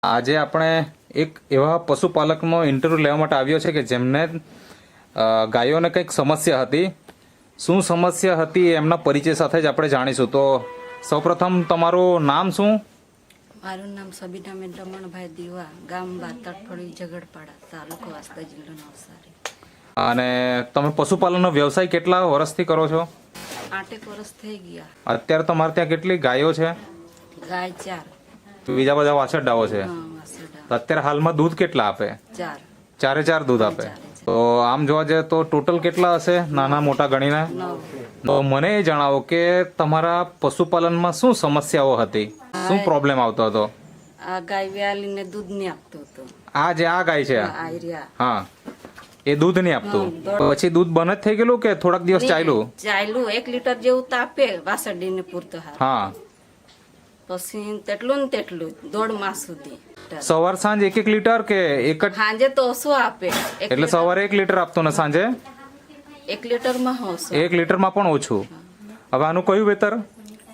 આજે આપણે એક એવા પશુપાલકનો ઇન્ટરવ્યૂ લેવા માટે આવ્યો છે કે જેમને ગાયોને કંઈક સમસ્યા હતી. શું સમસ્યા હતી એમના પરિચય સાથે જ આપણે જાણીશું. તો સૌપ્રથમ તમારું નામ શું? મારું નામ સબીનાબેન રમણભાઈ દીવા, ગામ બાતડફળી, ઝઘડપાડા, તાલુકો વાંસદા, જિલ્લો નવસારી. અને તમે પશુપાલનનો વ્યવસાય કેટલા વર્ષથી કરો છો? 8 વર્ષ થઈ ગયા. અત્યારે તમારે ત્યાં કેટલી ગાયો છે? ગાય 4. બીજા બધા વાછરડાઓ છે. વાસરડા તો અત્યારે હાલમાં દૂધ કેટલા આપે? 4. ચારે ચાર દૂધ આપે. તો આમ જોવા જઈએ તો ટોટલ કેટલા હશે નાના મોટા ગણીને? 9. તો મને એ જણાવો કે તમારા પશુપાલનમાં શું સમસ્યાઓ હતી, શું પ્રોબ્લેમ આવતો હતો? આ ગાય વ્યાલીને દૂધ નહીં આપતો હતો. આ જે આ ગાય છે, આયર્યા હા, એ દૂધ નહીં આપતું. પછી દૂધ બંધ જ થઈ ગયેલું કે થોડાક દિવસ ચાલ્યું? 1 લીટર જેવું તો આપે વાસરડીને પૂરતો હાર. હા. પછી તેટલું ને તેટલું દોઢ માસ સુધી. સવાર સાંજ 1 લીટર કે એક જ? સાંજે તો ઓછું આપે. એટલે સવારે 1 લીટર આપતો ને સાંજે 1 લીટરમાં ઓછું. 1 લીટરમાં પણ ઓછું. હવે આનું કયું વેતર?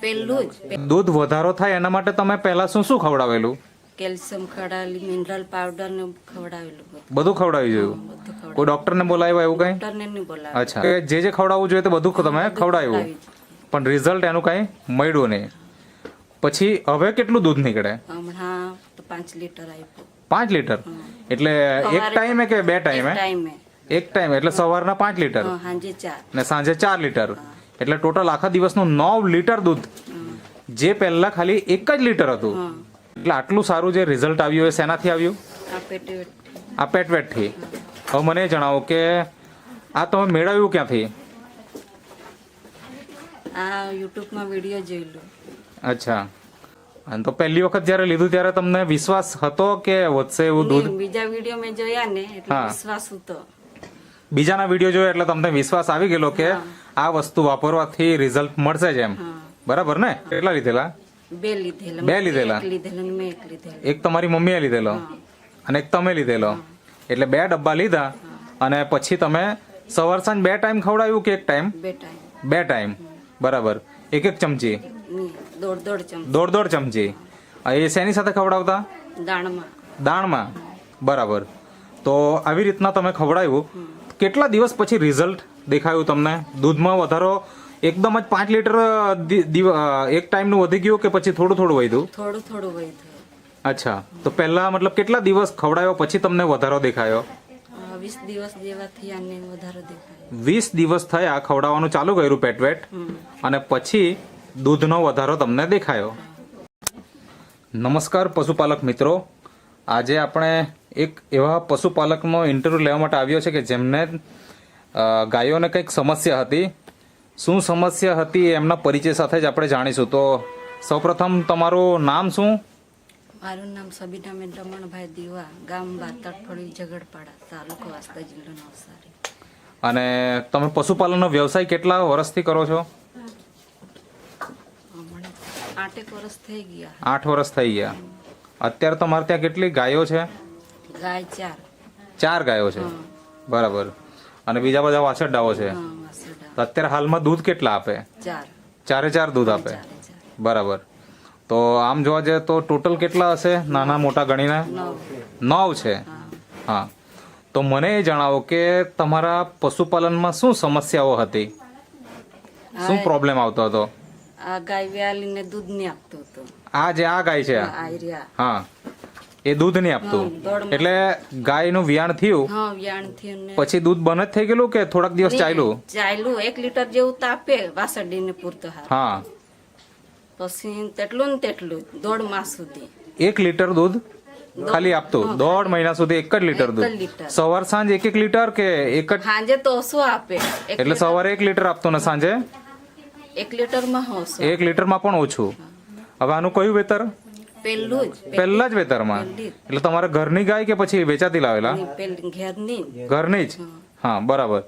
પેલું જ દૂધ વધારો થાય એના માટે તમે પહેલા શું શું ખવડાવેલું? કેલ્શિયમ ખવડાવેલી, મિનરલ પાવડર ને ખવડાવેલું. બધું ખવડાવી જોયું? કોઈ ડોક્ટરને બોલાવ્યા એવું કઈ? ડોક્ટરને નહીં બોલાવે. અચ્છા, જે ખવડાવવું જોઈએ તે બધું તમે ખવડાવ્યું, પણ રિઝલ્ટ એનું કઈ મળ્યું નહીં. પછી હવે કેટલું દૂધ નીકળે? હમણાં તો 5 લીટર આપ્યું. 5 લીટર? એટલે એક ટાઈમે કે 2 ટાઈમે? ટાઈમે એક ટાઈમ એટલે સવારના 5 લીટર સાંજે 4 ને સાંજે 4 લીટર. એટલે ટોટલ આખા દિવસનું 9 લીટર દૂધ, જે પહેલા ખાલી 1 જ લીટર હતું. એટલે આટલું સારું જે રિઝલ્ટ આવ્યું એ શેનાથી આવ્યું? આ પેટે આ પેટવેટથી. હવે મને એ જણાવો કે આ તમે મેળવ્યું ક્યાંથી? આ યુટ્યુબમાં વિડીયો જોયેલું. અચ્છા. અને તો પહેલી વખત જ્યારે લીધું ત્યારે તમને વિશ્વાસ હતો કે વધશે એવું દૂધ? બીજા વિડીયો મેં જોયા ને એટલે વિશ્વાસ હતો. બીજાના વિડીયો જોયા એટલે તમને વિશ્વાસ આવી ગયેલો કે આ વસ્તુ વાપરવાથી રિઝલ્ટ મળશે જ એમ. બરાબર ને? કેટલા લીધેલા? 2 લીધેલા. 2 લીધેલા? એક લીધેલો ને મેં 1 લીધેલો. એક તમારી મમ્મીએ લીધેલો અને એક તમે લીધેલો. એટલે 2 ડબ્બા લીધા. અને પછી તમે સવાર સાંજ 2 ટાઈમ ખવડાવ્યું કે 1 ટાઈમ? 2 ટાઈમ. 2 ટાઈમ. બરાબર. 1 ચમચી? દોઢ ચમચી. દોઢ ચમચી. એ શેની સાથે ખવડાવતા? દાણમાં. દાણમાં. બરાબર. તો આવી રીતના તમે ખવડાવ્યું. કેટલા દિવસ પછી રિઝલ્ટ દેખાયું તમને? દૂધમાં વધારો એકદમ જ 5 લીટર એક ટાઈમનું વધી ગયું કે પછી થોડું થોડું વધ્યું? થોડું થોડું વધ્યું. અચ્છા. તો પહેલા મતલબ કેટલા દિવસ ખવડાવ્યો પછી તમને વધારો દેખાયો? 20 દિવસ જેવા થયા ને વધારો દેખાયો. 20 દિવસ થયા ખવડાવવાનું ચાલુ કર્યું પેટવેટ, અને પછી દૂધનો વધારો તમને દેખાયો. નમસ્કાર પશુપાલક મિત્રો, આજે આપણે એક એવા પશુપાલકનો ઇન્ટરવ્યૂ લેવા માટે આવ્યો છે કે જેમને ગાયોને કંઈક સમસ્યા હતી. શું સમસ્યા હતી એમના પરિચય સાથે જ આપણે જાણીશું. તો સૌપ્રથમ તમારું નામ શું? મારું નામ સબીનાબેન રમણભાઈ દીવા, ગામ બાતડફળી, ઝઘડપાડા, તાલુકો વાંસદા, જિલ્લો નવસારી. અને તમે પશુપાલનનો વ્યવસાય કેટલા વર્ષથી કરો છો? 8 વર્ષ થઈ ગયા. 8 વર્ષ થઈ ગયા. અત્યારે તમારે ત્યાં કેટલી ગાયો છે? ગાય 4. 4 ગાયો છે. બરાબર. અને બીજા બધા વાછરડાઓ છે. વાસરડા અત્યારે હાલમાં દૂધ કેટલા આપે? 4. ચારે ચાર દૂધ આપે. બરાબર. તો આમ જોવા જઈએ તો ટોટલ કેટલા હશે નાના મોટા ગણીને? 9 છે. હા. તો મને એ જણાવો કે તમારા પશુપાલનમાં શું સમસ્યાઓ હતી, શું પ્રોબ્લેમ આવતો હતો? આ ગાય વ્યાલીને દૂધ નહીં આપતો હતો. આ જે આ ગાય છે, આયર્યા, હા, એ દૂધ નહીં આપતું. એટલે ગાયનું વિયાણ થયું વ્યાણ થયું ને પછી દૂધ બંધ જ થઈ ગયેલું કે થોડાક દિવસ ચાલ્યું? 1 લીટર જેવું તો આપે વાસરડીને પૂરતો હાર. હા. પછી તેટલું ને તેટલું દોઢ માસ સુધી. 1 લીટર દૂધ ખાલી આપતું? 1.5 મહિના સુધી 1 જ લીટર દૂધ? સવાર સાંજ 1 લીટર કે એક જ? સાંજે તો ઓછું આપે. એટલે સવારે 1 લીટર આપતું ને સાંજે 1 લીટરમાં ઓછું. 1 લીટરમાં પણ ઓછું. હવે આનું કયું વેતર? પેલું જ પહેલા જ વેતરમાં? એટલે તમારા ઘરની ગાય કે પછી વેચાતી લાવેલા? ઘરની. ઘરની જ. હા, બરાબર.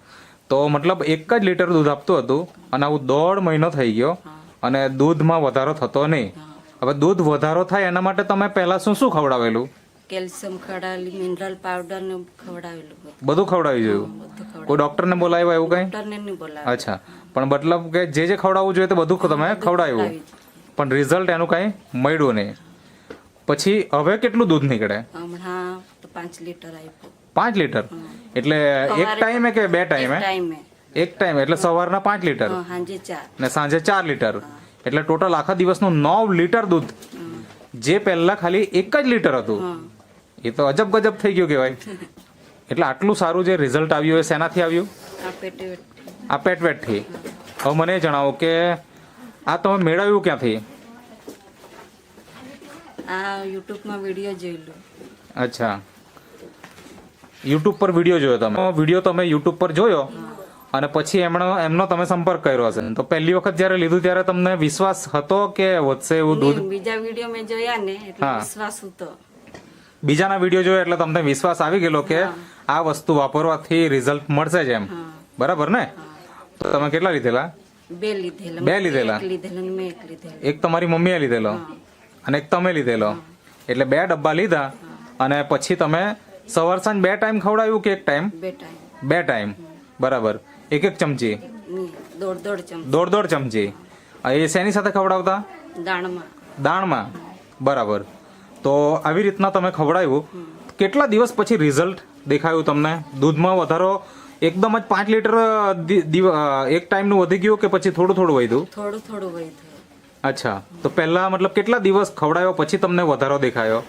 તો મતલબ 1 જ લીટર દૂધ આપતું હતું અને આવું 1.5 મહિનો થઈ ગયો અને દૂધમાં વધારો થતો નહીં. હવે દૂધ વધારો થાય એના માટે તમે પહેલા શું શું ખવડાવેલું? કેલ્શિયમ ખવડાવેલી, મિનરલ પાવડર ને ખવડાવેલું. બધું ખવડાવી જોયું? કોઈ ડોક્ટરને બોલાવ્યા એવું કઈ? ડોક્ટરને નહીં બોલાવે. અચ્છા, પણ મતલબ કે જે ખવડાવવું જોઈએ તે બધું તમે ખવડાવ્યું, પણ રિઝલ્ટ એનું કઈ મળ્યું નહીં. પછી હવે કેટલું દૂધ નીકળે? હમણાં તો 5 લીટર આપ્યું. 5 લીટર એટલે એક ટાઈમે કે બે ટાઈમે? ટાઈમે એક ટાઈમ એટલે સવારના 5 લીટર સાંજે 4. ને સાંજે 4 લીટર, એટલે ટોટલ આખા દિવસનું 9 લીટર દૂધ, જે પહેલા ખાલી 1 જ લીટર હતું. એ તો અજબ ગજબ થઈ ગયું કહેવાય. એટલે આટલું સારું જે રિઝલ્ટ આવ્યું એ શેનાથી આવ્યું? આ પેટે આ પેટવેટથી. હવે મને એ જણાવો કે આ તમે મેળવ્યું ક્યાંથી? આ યુટ્યુબમાં વિડીયો જોયેલું. અચ્છા, યુટ્યુબ પર વિડીયો જોયો તમે? વિડીયો તમે યુટ્યુબ પર જોયો અને પછી એમનો તમે સંપર્ક કર્યો હશે. તો પહેલી વખત જ્યારે લીધું ત્યારે તમને વિશ્વાસ હતો કે વધશે એવું દૂધ? બીજા વિડીયો મેં જોયા ને એટલે વિશ્વાસ હતો. બીજાના વિડીયો જોયો એટલે તમને વિશ્વાસ આવી ગયેલો કે આ વસ્તુ વાપરવાથી રિઝલ્ટ મળશે જ એમ, બરાબર ને? તો તમે કેટલા લીધેલા? 2 લીધેલા. 2 લીધેલા? એક લીધેલો ને મેં એક લીધેલો. એક તમારી મમ્મીએ લીધેલો અને એક તમે લીધેલો, એટલે 2 ડબ્બા લીધા. અને પછી તમે સવાર સાંજ 2 ટાઈમ ખવડાવ્યું કે એક ટાઈમ? 2 ટાઈમ. 2 ટાઈમ, બરાબર. એક ચમચી? દોઢ ચમચી. દોઢ ચમચી. એ શેની સાથે ખવડાવતા? દાણમાં. દાણમાં, બરાબર. તો આવી રીતના તમે ખવડાવ્યું. કેટલા દિવસ પછી રિઝલ્ટ દેખાયું તમને? દૂધમાં વધારો એકદમ જ 5 લીટર એક ટાઈમનું વધી ગયું કે પછી થોડું થોડું વધ્યું? થોડું થોડું વધ્યું. અચ્છા, તો પહેલા મતલબ કેટલા દિવસ ખવડાવ્યો પછી તમને વધારો દેખાયો?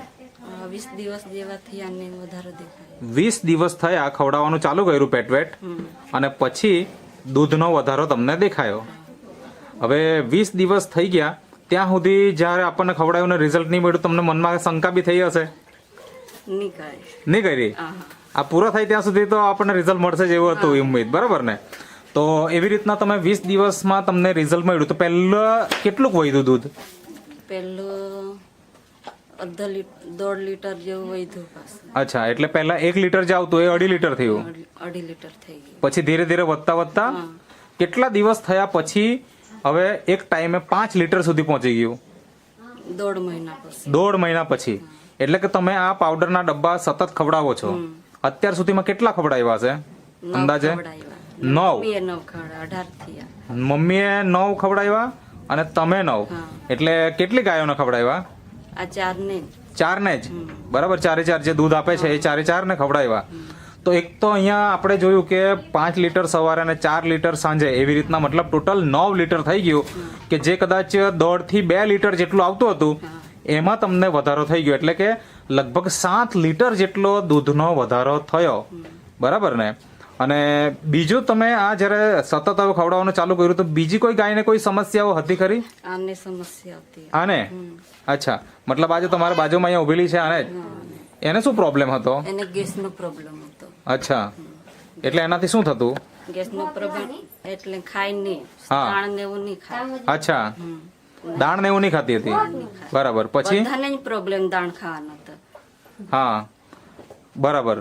20 દિવસ જેવા થયા ને વધારો દેખાયો. 20 દિવસ થયા ખવડાવવાનું ચાલુ કર્યું પેટવેટ, અને પછી દૂધનો વધારો તમને દેખાયો. હવે 20 દિવસ થઈ ગયા ત્યાં સુધી જ્યારે આપણને ખવડાવ્યું ને રિઝલ્ટ નહીં મળ્યું, તમને મનમાં શંકા બી થઈ હશે? નહીં કરી? આ પૂરો થાય ત્યાં સુધી તો આપણને રિઝલ્ટ મળશે જ એવું હતું ઉમ્મીદ, બરાબર ને? તો એવી રીતના તમે 20 દિવસમાં તમને રિઝલ્ટ મળ્યું. તો પહેલા કેટલું વધ્યું દૂધ? પહેલું 1.5 લીટર જેવું વધ્યું પાછું. અચ્છા, એટલે પહેલા 1 લીટર જે આવતું એ 2.5 લીટર થયું? 2.5 લીટર થઈ ગયું. પછી ધીરે ધીરે વધતા કેટલા દિવસ થયા પછી હવે એક ટાઈમે 5 લીટર સુધી પહોંચી ગયું? 1.5 મહિના પછી. 1.5 મહિના પછી. એટલે કે તમે આ પાવડરના ડબ્બા સતત ખવડાવો છો. અત્યાર સુધીમાં કેટલા ખવડાવ્યા છે અંદાજે? 9. મમ્મીએ 9 ખવડાવ્યા અને તમે 9. એટલે કેટલી ગાયોને ખવડાવ્યા? આ 4 ને. 4 ને જ, બરાબર. 4 જે દૂધ આપે છે એ 4 ને ખવડાવ્યા. તો એક તો અહીંયા આપણે જોયું કે 5 લીટર સવારે અને 4 લીટર સાંજે, એવી રીતના મતલબ ટોટલ 9 લીટર થઈ ગયું, કે જે કદાચ 1.5 થી 2 લીટર જેટલું આવતું હતું એમાં તમને વધારો થઈ ગયો. એટલે કે લગભગ 7 લીટર જેટલો દૂધનો વધારો થયો, બરાબર ને? અને બીજું તમે આ જ્યારે સતત હવે ખવડાવવાનું ચાલુ કર્યું તો બીજી કોઈ ગાયને કોઈ સમસ્યાઓ હતી ખરી? આને સમસ્યા હતી. આને? અચ્છા, મતલબ આજે તમારા બાજુમાં અહીંયા ઉભેલી છે આને જ, એને શું પ્રોબ્લેમ હતો? એને ગેસનો પ્રોબ્લેમ હતો. અચ્છા, એટલે એનાથી શું થતું? ગેસનો પ્રોબ્લેમ એટલે ખાય નહીં, દાણ ને એવું નહીં ખાય. અચ્છા, દાણ ને એવું નહીં ખાતી હતી, બરાબર. પછી બધાને જ પ્રોબ્લેમ દાણ ખાવાનો હતો. હા, બરાબર.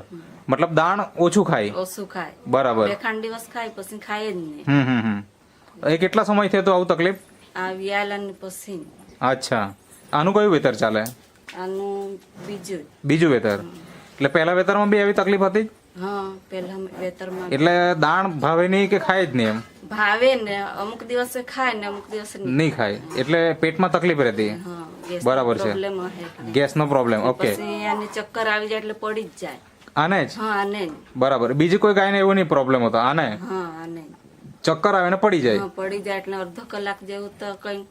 મતલબ દાણ ઓછું ખાય? ઓછું ખાય, બરાબર. 2 દિવસ ખાય પછી ખાય જ નહીં. એ કેટલા સમય થયો તો આવું તકલીફ? આ વિયાલાની પછી. અચ્છા, આનું કયું વેતર ચાલે? આનું બીજું વેતર. એટલે પહેલા વેતરમાં બી એવી તકલીફ હતી? હા, પહેલા વેતરમાં. એટલે દાણ ભાવે નહીં કે ખાય જ નહીં એમ? ભાવે ને અમુક દિવસે ખાય ને અમુક દિવસે નહીં ખાય. એટલે પેટમાં તકલીફ રહેતી, બરાબર છે. ગેસનો પ્રોબ્લેમ. ઓકે. આને ચક્કર આવી જાય એટલે પડી જ જાય. આને જ? હા, આને. બરાબર. બીજી કોઈ ગાયને એવો નહીં પ્રોબ્લેમ હતો? આને? હા, આને ચક્કર આવે ને પડી જાય? પડી જાય એટલે અડધો કલાક જેવું તો કઈ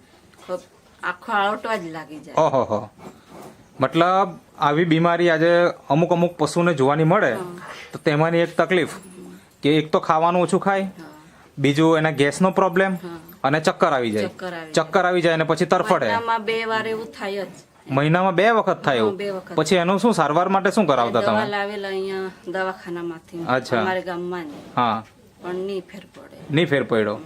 આખો આળોટવા જ લાગી જાય. ઓહો, મતલબ આવી બીમારી આજે અમુક પશુને જોવાની મળે તો તેમાંની એક તકલીફ કે એક તો ખાવાનું ઓછું ખાય, બીજું એને ગેસનો પ્રોબ્લેમ અને ચક્કર આવી જાય. ચક્કર આવી જાય અને પછી તરફડે. મહિનામાં 2 વાર એવું થાય જ. મહિનામાં 2 વખત થાય એવું? પછી એનું શું સારવાર માટે શું કરાવતા તમે? દવા લાવેલા અહીંયા દવાખાનામાંથી. અચ્છા, અમારે ગામમાં. હા, પણ નહીં ફેર પડે. નહીં ફેર પડ્યો.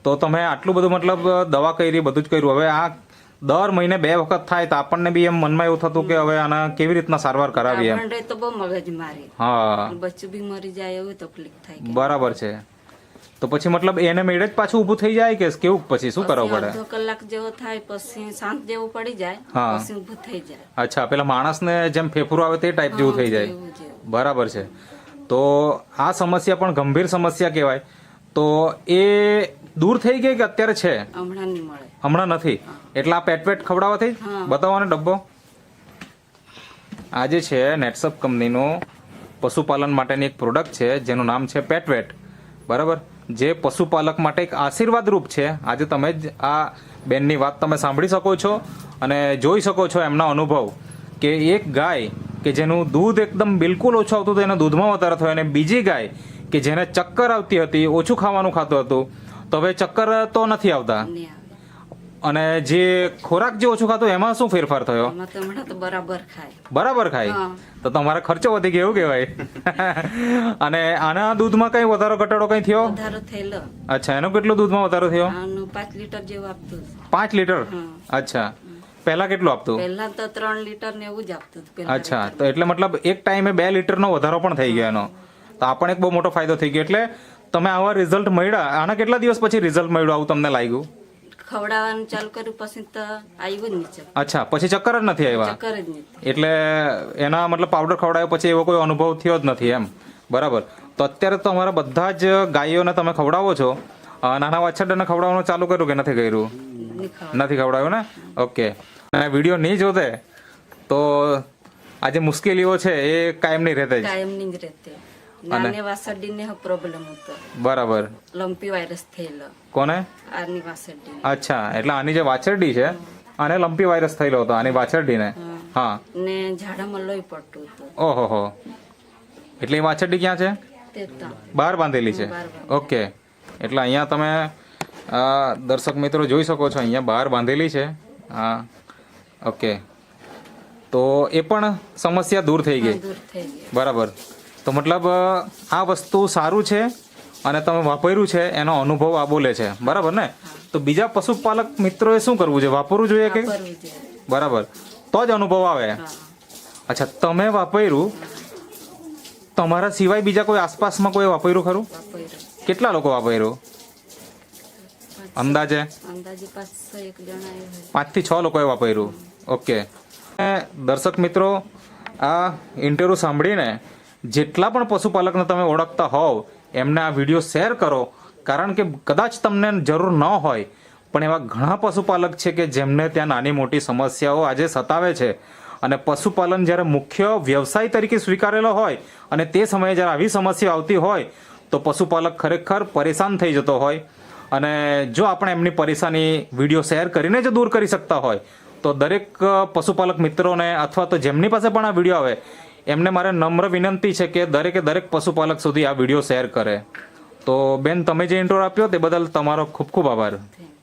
તો તમે આટલું બધું મતલબ દવા કરી, બધું જ કર્યું. હવે આ દર મહિને 2 વખત થાય તો આપણને બી એમ મનમાં એવું થતું કે હવે આના કેવી રીતના સારવાર કરાવી એમ. તો બહુ મગજ મારી. હા, બચ્ચું બી મરી જાય એવી તકલીફ થાય. બરાબર છે. તો પછી મતલબ એને મેળે જ પાછું ઊભું થઈ જાય કે કેવું? પછી શું કરવું પડે? અડધો કલાક જેવો થાય પછી શાંત જેવું પડી જાય, પછી ઊભું થઈ જાય. અચ્છા, પેલા માણસને જેમ ફેફરું આવે તે ટાઈપ જેવું થઈ જાય, બરાબર છે. તો આ સમસ્યા પણ ગંભીર સમસ્યા કહેવાય. તો એ દૂર થઈ ગઈ કે અત્યારે છે? હમણાં નહીં મળે. હમણાં નથી. એટલે આ પેટવેટ ખવડાવવાથી? બતાવો ને ડબ્બો. આ જે છે નેટસપ કંપનીનું પશુપાલન માટેની એક પ્રોડક્ટ છે જેનું નામ છે પેટવેટ, બરાબર, જે પશુપાલક માટે એક આશીર્વાદ રૂપ છે. આજે તમે જ આ બેનની વાત તમે સાંભળી શકો છો અને જોઈ શકો છો એમના અનુભવ કે એક ગાય કે જેનું દૂધ એકદમ બિલકુલ ઓછું આવતું હતું એના દૂધમાં વધારો થયો, અને બીજી ગાય કે જેને ચક્કર આવતી હતી, ઓછું ખાવાનું ખાતું હતું, તો હવે ચક્કર તો નથી આવતા, નહીં આવે. અને જે ખોરાક જે ઓછું ખાતું એમાં શું ફેરફાર થયો? એમાં તો હમણાં તો બરાબર ખાય. બરાબર ખાય. હા. તો તમારા ખર્ચો વધી ગયો એવું કહેવાય. અને આના દૂધમાં કઈ વધારો ઘટાડો કઈ થયો? વધારો થયેલો. અચ્છા, એનો કેટલો દૂધમાં વધારો થયો? આનું 5 લીટર જેવું આપતું હતું. 5 લીટર. હા. અચ્છા, પહેલા કેટલું આપતું? પહેલા તો 3 લીટર ને એવું જ આપતું હતું પહેલા. અચ્છા, તો એટલે મતલબ એક ટાઈમે 2 લીટરનો વધારો પણ થઈ ગયો એનો. તો આ પણ એક બહુ મોટો ફાયદો થઈ ગયો. એટલે તમે આવા રિઝલ્ટ મળ્યા, આના કેટલા દિવસ પછી રિઝલ્ટ મળ્યું આવું તમને લાગ્યું? ખવડાવવાનું ચાલુ કર્યું પછી તો આવ્યું જ નહીં. અચ્છા, પછી ચક્કર જ નથી આવ્યા. ચક્કર જ નહીં. એટલે એના મતલબ પાવડર ખવડાવ્યો પછી એવો કોઈ અનુભવ થયો જ નથી એમ, બરાબર. તો અત્યારે તો અમારા બધા જ ગાયોને તમે ખવડાવો છો, નાના વાછરડાને ખવડાવવાનું ચાલુ કર્યું કે નથી કર્યું? નહીં ખવડાવ. નથી ખવડાવ્યું ને? ઓકે. અને વિડીયો નહીં જોતે તો આ જે મુશ્કેલીઓ છે એ કાયમ નહીં રહેતે જ. કાયમ નહીં જ રહેતે. નાને વાસરડીને પ્રોબ્લેમ હતો, બરાબર. લંપી વાયરસ થયેલો કોને? આની વાસરડી. અચ્છા, એટલે આની જે વાછરડી છે આને લંપી વાયરસ થયેલો હતો, આની વાછરડીને. હા. ને ઝાડામાં લોહી પડતું હતું. ઓહો હો. એટલે એ વાછરડી ક્યાં છે? તે તો બહાર બાંધેલી છે. બહાર બાંધેલી. ઓકે. એટલે અહીંયા તમે દર્શક મિત્રો જોઈ શકો છો, અહીંયા બહાર બાંધેલી છે. હા. ઓકે. તો એ પણ સમસ્યા દૂર થઈ ગઈ. દૂર થઈ ગઈ. બરાબર. તો મતલબ આ વસ્તુ સારું છે અને તમે વાપર્યું છે એનો અનુભવ આ બોલે છે, બરાબર ને? તો બીજા પશુપાલક મિત્રોએ શું કરવું છે? વાપરવું જોઈએ કે? વાપરવું જોઈએ. બરાબર, તો જ અનુભવ આવે. હા. અચ્છા, તમે વાપર્યું, તમારા સિવાય બીજા કોઈ આસપાસમાં કોઈ વાપર્યું ખરું? વાપર્યું. કેટલા લોકો વાપર્યું અંદાજે? અંદાજે 501 જણા આવ્યા હોય. 5 થી 6 લોકોએ વાપર્યું. ઓકે. દર્શક મિત્રો, આ ઇન્ટરવ્યુ સાંભળીને જેટલા પણ પશુપાલકને તમે ઓળખતા હોવ એમને આ વિડીયો શેર કરો, કારણ કે કદાચ તમને જરૂર ન હોય પણ એવા ઘણા પશુપાલક છે કે જેમને ત્યાં નાની મોટી સમસ્યાઓ આજે સતાવે છે, અને પશુપાલન જ્યારે મુખ્ય વ્યવસાય તરીકે સ્વીકારેલો હોય અને તે સમયે જ્યારે આવી સમસ્યા આવતી હોય તો પશુપાલક ખરેખર પરેશાન થઈ જતો હોય. અને જો આપણે એમની પરેશાની વિડીયો શેર કરીને જ દૂર કરી શકતા હોય તો દરેક પશુપાલક મિત્રોને અથવા તો જેમની પાસે પણ આ વિડીયો આવે એમને મારે નમ્ર વિનંતી છે કે દરેકે દરેક પશુપાલક સુધી આ વિડીયો શેર કરે. તો બેન, તમે જે ઇન્ટ્રો આપ્યો તે બદલ તમારો ખૂબ ખૂબ આભાર. Thank you.